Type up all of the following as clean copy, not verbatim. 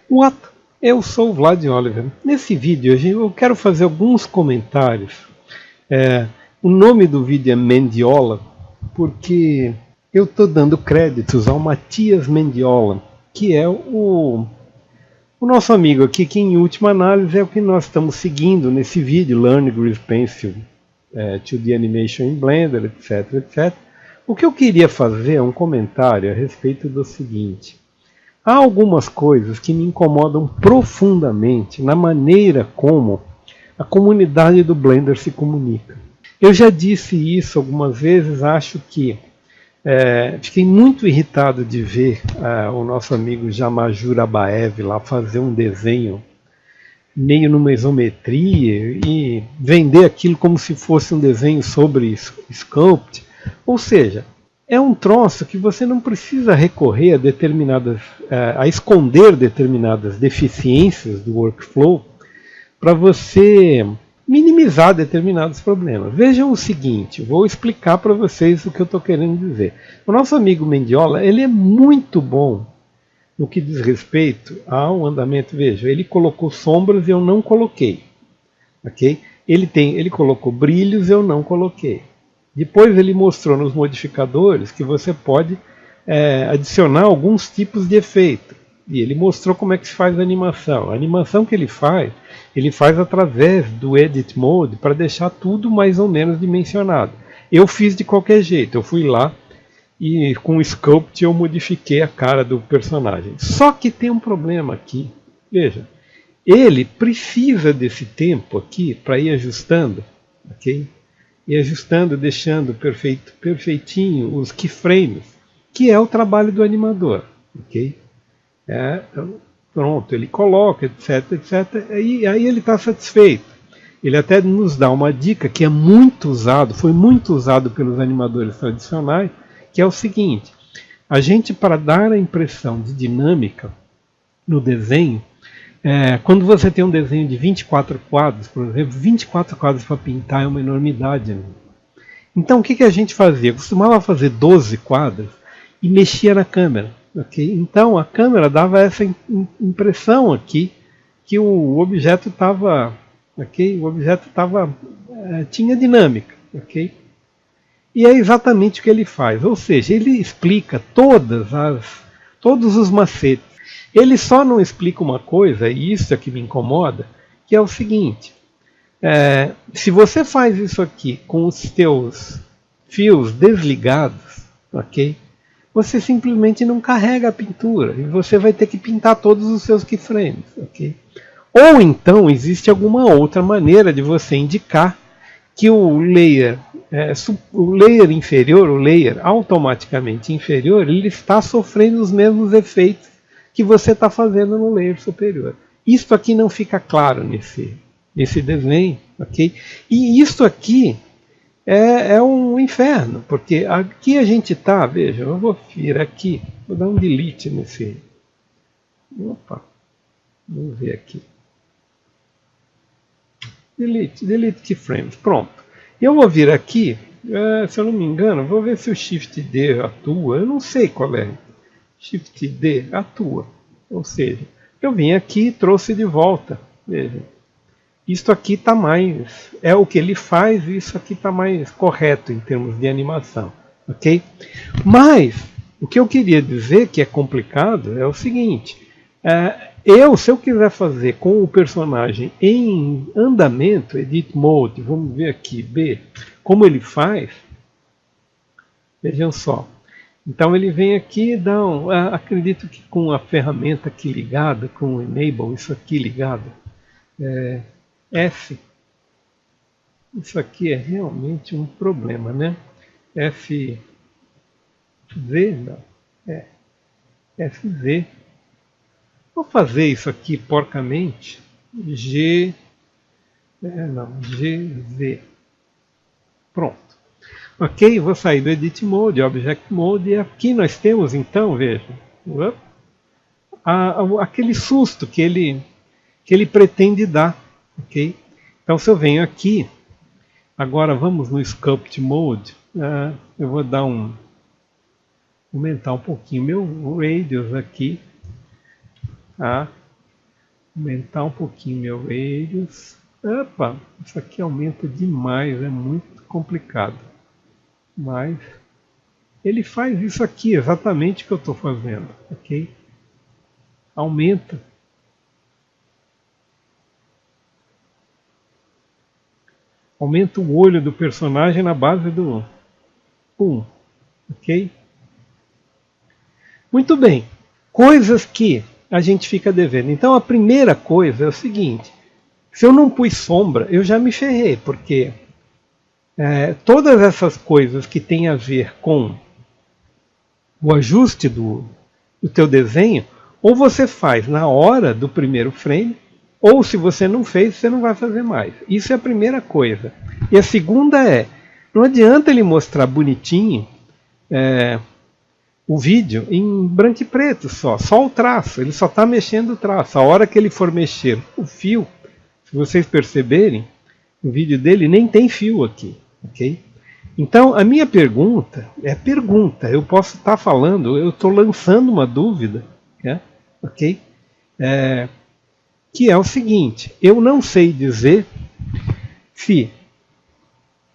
What? Eu sou o Vlad Oliver. Nesse vídeo eu quero fazer alguns comentários. O nome do vídeo é Mendiola, porque eu estou dando créditos ao Matias Mendiola, que é o nosso amigo aqui, que em última análise é o que nós estamos seguindo nesse vídeo, Learn Grease Pencil to the Animation in Blender, etc, etc. O que eu queria fazer é um comentário a respeito do seguinte. Há algumas coisas que me incomodam profundamente na maneira como a comunidade do Blender se comunica. Eu já disse isso algumas vezes, acho que fiquei muito irritado de ver o nosso amigo Jamajur Abaev lá fazer um desenho meio numa isometria e vender aquilo como se fosse um desenho sobre Sculpt. Ou seja, é um troço que você não precisa recorrer a esconder determinadas deficiências do workflow para você minimizar determinados problemas. Vejam o seguinte, vou explicar para vocês o que eu estou querendo dizer. O nosso amigo Mendiola, ele é muito bom no que diz respeito ao andamento. Veja, ele colocou sombras e eu não coloquei. Okay? Ele colocou brilhos e eu não coloquei. Depois ele mostrou nos modificadores que você pode adicionar alguns tipos de efeito. E ele mostrou como é que se faz a animação. A animação que ele faz através do Edit Mode para deixar tudo mais ou menos dimensionado. Eu fiz de qualquer jeito, eu fui lá e com o Sculpt eu modifiquei a cara do personagem. Só que tem um problema aqui. Veja, ele precisa desse tempo aqui para ir ajustando, ok? E ajustando, deixando perfeitinho os keyframes, que é o trabalho do animador. Okay? Pronto, ele coloca, etc, etc, e aí ele está satisfeito. Ele até nos dá uma dica que é muito usado, foi muito usado pelos animadores tradicionais, que é o seguinte: a gente, para dar a impressão de dinâmica no desenho, quando você tem um desenho de 24 quadros, por exemplo, 24 quadros para pintar é uma enormidade. Né? Então o que a gente fazia? Costumava fazer 12 quadros e mexia na câmera. Okay? Então a câmera dava essa impressão aqui que o objeto estava, tinha dinâmica. Okay? E é exatamente o que ele faz. Ou seja, ele explica todos os macetes. Ele só não explica uma coisa, e isso é que me incomoda, que é o seguinte. Se você faz isso aqui com os teus fios desligados, ok? Você simplesmente não carrega a pintura e você vai ter que pintar todos os seus keyframes, ok? Ou então existe alguma outra maneira de você indicar que o layer inferior, o layer automaticamente inferior, ele está sofrendo os mesmos efeitos que você está fazendo no layer superior. Isso aqui não fica claro nesse desenho, ok? E isso aqui é um inferno, porque aqui a gente está, veja, eu vou vir aqui, vou dar um delete nesse. Opa, vamos ver aqui. Delete keyframes, pronto. Eu vou vir aqui, se eu não me engano, vou ver se o Shift D atua, eu não sei qual é. Shift D atua, ou seja, eu vim aqui e trouxe de volta, veja, isto aqui está mais, é o que ele faz, isso aqui está mais correto em termos de animação, ok? Mas, o que eu queria dizer que é complicado é o seguinte, se eu quiser fazer com o personagem em andamento, Edit Mode, vamos ver aqui, B, como ele faz, vejam só. Então ele vem aqui e dá acredito que com a ferramenta aqui ligada, com o Enable, isso aqui ligado, F. Isso aqui é realmente um problema, né? FZ, não. FZ. Vou fazer isso aqui porcamente. GZ. Pronto. Ok, vou sair do Edit Mode, Object Mode, e aqui nós temos então, veja, aquele susto que ele pretende dar. Ok? Então se eu venho aqui, agora vamos no Sculpt Mode, eu vou dar aumentar um pouquinho meu Radius aqui, tá? Aumentar um pouquinho meu radius. Opa, isso aqui aumenta demais, é muito complicado. Mas ele faz isso aqui, exatamente o que eu estou fazendo, ok? Aumenta. Aumenta o olho do personagem na base do 1, ok? Muito bem, coisas que a gente fica devendo. Então a primeira coisa é o seguinte, se eu não pus sombra, eu já me ferrei, porque todas essas coisas que têm a ver com o ajuste do teu desenho, ou você faz na hora do primeiro frame, ou se você não fez, você não vai fazer mais. Isso é a primeira coisa. E a segunda é, não adianta ele mostrar bonitinho o vídeo em branco e preto só o traço, ele só está mexendo o traço. A hora que ele for mexer o fio, se vocês perceberem, o vídeo dele nem tem fio aqui, ok? Então a minha pergunta, eu posso estar falando, eu estou lançando uma dúvida, ok? Que é o seguinte, eu não sei dizer se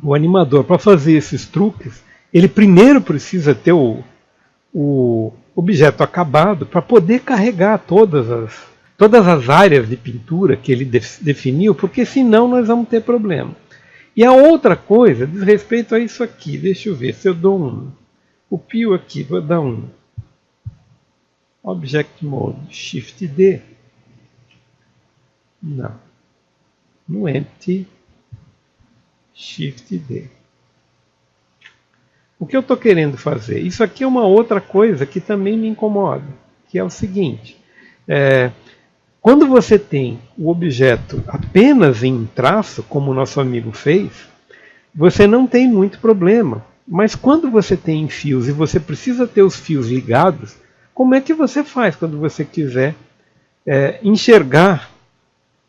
o animador, para fazer esses truques, ele primeiro precisa ter o objeto acabado para poder carregar todas as áreas de pintura que ele definiu, porque senão nós vamos ter problema. E a outra coisa diz respeito a isso aqui. Deixa eu ver se eu dou o pio aqui, vou dar um Object Mode Shift D. Não. No Empty Shift D. O que eu estou querendo fazer? Isso aqui é uma outra coisa que também me incomoda, que é o seguinte. Quando você tem o objeto apenas em traço, como o nosso amigo fez, você não tem muito problema. Mas quando você tem fios e você precisa ter os fios ligados, como é que você faz quando você quiser enxergar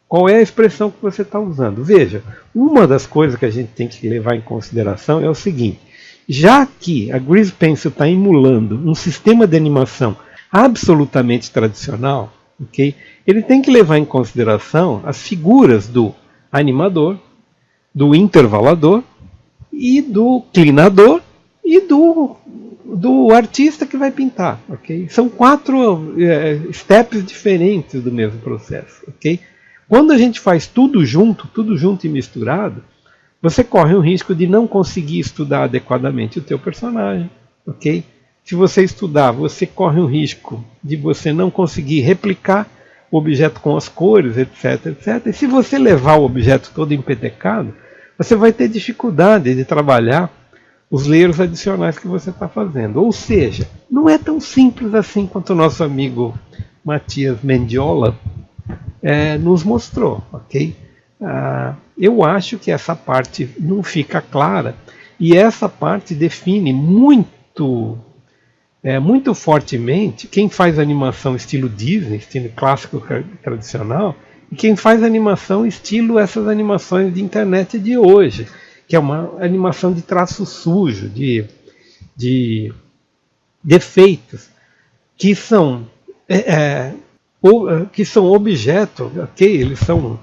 qual é a expressão que você está usando? Veja, uma das coisas que a gente tem que levar em consideração é o seguinte. Já que a Grease Pencil está emulando um sistema de animação absolutamente tradicional, okay, ele tem que levar em consideração as figuras do animador, do intervalador, e do clinador e do artista que vai pintar. Okay? São 4 steps diferentes do mesmo processo. Okay? Quando a gente faz tudo junto e misturado, você corre o risco de não conseguir estudar adequadamente o teu personagem. Okay? Se você estudar, você corre o risco de você não conseguir replicar o objeto com as cores, etc, etc. E se você levar o objeto todo empetecado, você vai ter dificuldade de trabalhar os layers adicionais que você está fazendo. Ou seja, não é tão simples assim quanto o nosso amigo Matias Mendiola nos mostrou. Okay? Eu acho que essa parte não fica clara e essa parte define muito fortemente quem faz animação estilo Disney, estilo clássico tradicional, e quem faz animação estilo essas animações de internet de hoje, que é uma animação de traço sujo, de defeitos, que são objetos, ok? Eles são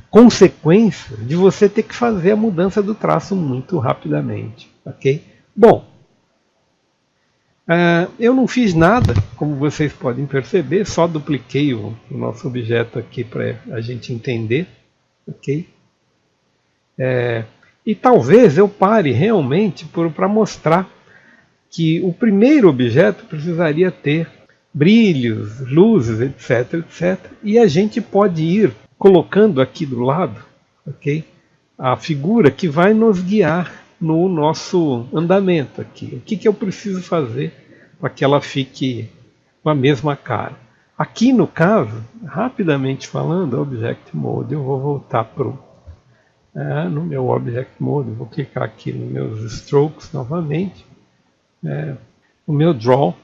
consequências de você ter que fazer a mudança do traço muito rapidamente, ok? Bom, eu não fiz nada, como vocês podem perceber, só dupliquei o nosso objeto aqui para a gente entender. Okay? E talvez eu pare realmente para mostrar que o primeiro objeto precisaria ter brilhos, luzes, etc, etc. E a gente pode ir colocando aqui do lado, okay, a figura que vai nos guiar no nosso andamento aqui. O que eu preciso fazer para que ela fique com a mesma cara? Aqui no caso, rapidamente falando, Object Mode, eu vou voltar no meu Object Mode, vou clicar aqui nos meus Strokes novamente, o meu Draw,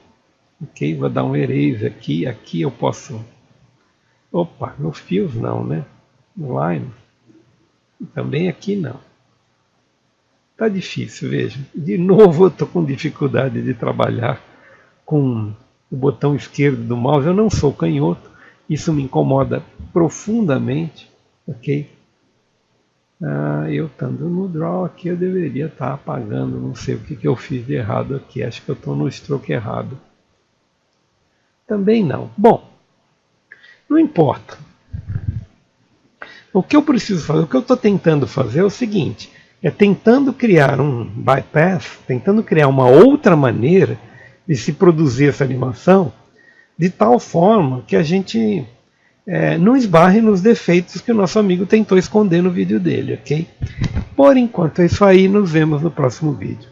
ok? Vou dar um Erase aqui, aqui eu posso, no Fios não, né? No Line, também aqui não. Tá difícil, veja. De novo eu estou com dificuldade de trabalhar com o botão esquerdo do mouse. Eu não sou canhoto. Isso me incomoda profundamente, ok? Eu estando no draw aqui, eu deveria estar apagando, não sei o que eu fiz de errado aqui, acho que eu estou no stroke errado. Também não. Bom, não importa. O que eu preciso fazer, o que eu estou tentando fazer é o seguinte, é tentando criar um bypass, tentando criar uma outra maneira de se produzir essa animação, de tal forma que a gente não esbarre nos defeitos que o nosso amigo tentou esconder no vídeo dele, ok? Por enquanto é isso aí, nos vemos no próximo vídeo.